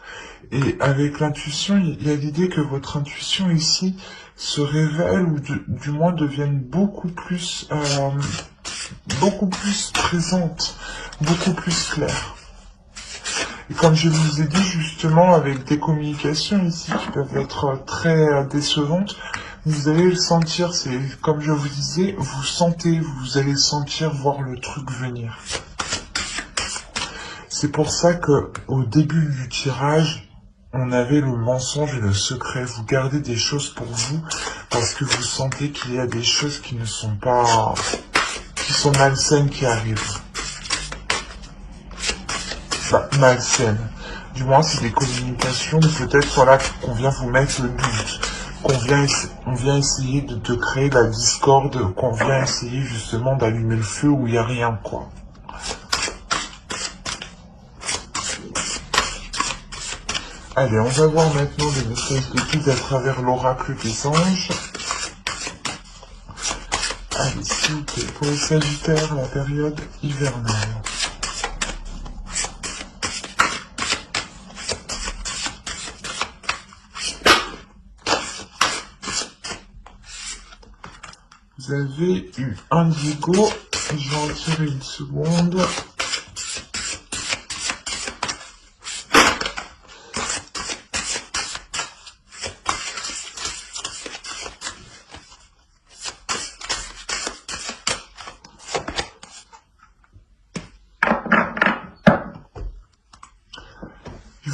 Et avec l'intuition, il y a l'idée que votre intuition ici se révèle ou du moins devienne beaucoup plus présente, beaucoup plus claire. Et comme je vous ai dit justement, avec des communications ici qui peuvent être très décevantes, vous allez le sentir, c'est comme je vous disais, vous allez sentir voir le truc venir. C'est pour ça que au début du tirage, on avait le mensonge et le secret. Vous gardez des choses pour vous parce que vous sentez qu'il y a des choses qui ne sont pas, qui sont malsaines qui arrivent. Enfin, malsaines. Du moins, c'est des communications peut-être voilà qu'on vient vous mettre le doute, on vient essayer de créer la discorde, qu'on vient essayer justement d'allumer le feu où il n'y a rien quoi. Allez, on va voir maintenant les messages de guide à travers l'oracle des anges. Allez, s'il vous plaît, pour les Sagittaires, la période hivernale. Vous avez eu Indigo, je vais en tirer une seconde.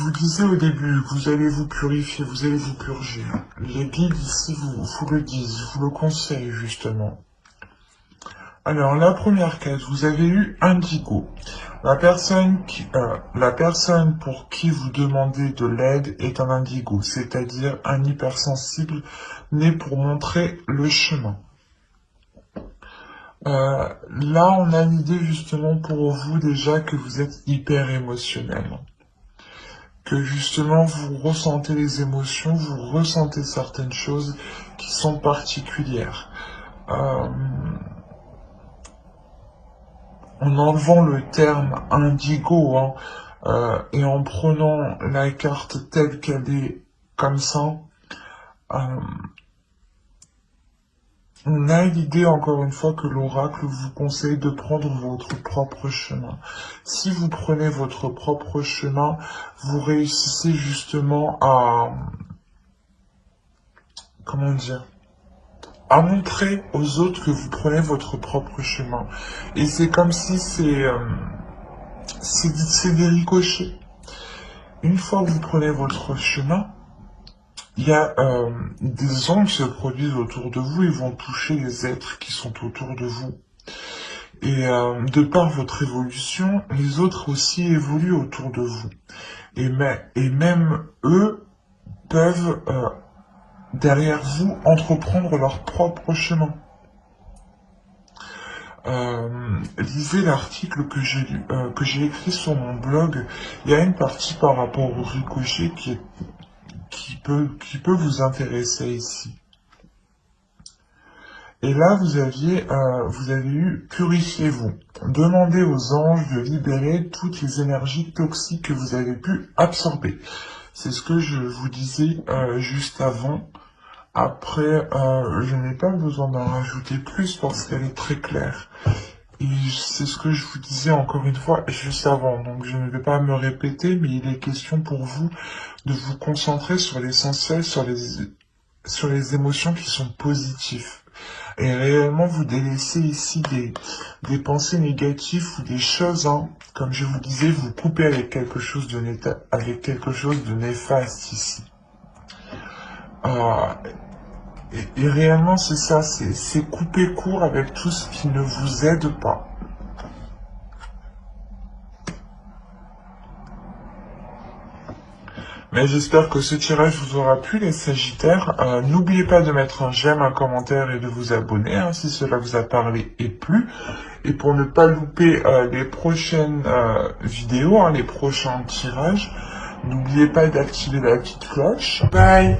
vous disais au début, vous allez vous purifier, vous allez vous purger. Les guides ici vous le disent, vous le conseillent justement. Alors, la première case, vous avez eu Indigo. La personne pour qui vous demandez de l'aide est un Indigo, c'est-à-dire un hypersensible né pour montrer le chemin. Là, on a l'idée justement pour vous déjà que vous êtes hyper émotionnel. Que justement vous ressentez les émotions, vous ressentez certaines choses qui sont particulières. En enlevant le terme indigo et en prenant la carte telle qu'elle est comme ça, on a l'idée encore une fois que l'oracle vous conseille de prendre votre propre chemin. Si vous prenez votre propre chemin, vous réussissez justement à, comment dire, à montrer aux autres que vous prenez votre propre chemin. Et c'est comme si c'est des ricochets. Une fois que vous prenez votre chemin, il y a des ondes qui se produisent autour de vous et vont toucher les êtres qui sont autour de vous. Et de par votre évolution, les autres aussi évoluent autour de vous. Et même eux peuvent, derrière vous, entreprendre leur propre chemin. Lisez l'article que j'ai écrit sur mon blog. Il y a une partie par rapport au ricochet qui peut vous intéresser ici. Et là, vous avez eu purifiez-vous. Demandez aux anges de libérer toutes les énergies toxiques que vous avez pu absorber. C'est ce que je vous disais juste avant. Après, je n'ai pas besoin d'en rajouter plus parce qu'elle est très claire. Et c'est ce que je vous disais encore une fois juste avant. Donc je ne vais pas me répéter, mais il est question pour vous de vous concentrer sur l'essentiel, sur les émotions qui sont positives. Et réellement vous délaissez ici des pensées négatives ou des choses, comme je vous disais, vous coupez avec quelque chose de néfaste ici. Et réellement, c'est ça, c'est couper court avec tout ce qui ne vous aide pas. Mais j'espère que ce tirage vous aura plu, les Sagittaires. N'oubliez pas de mettre un j'aime, un commentaire et de vous abonner si cela vous a parlé et plu. Et pour ne pas louper les prochaines vidéos, les prochains tirages, n'oubliez pas d'activer la petite cloche. Bye!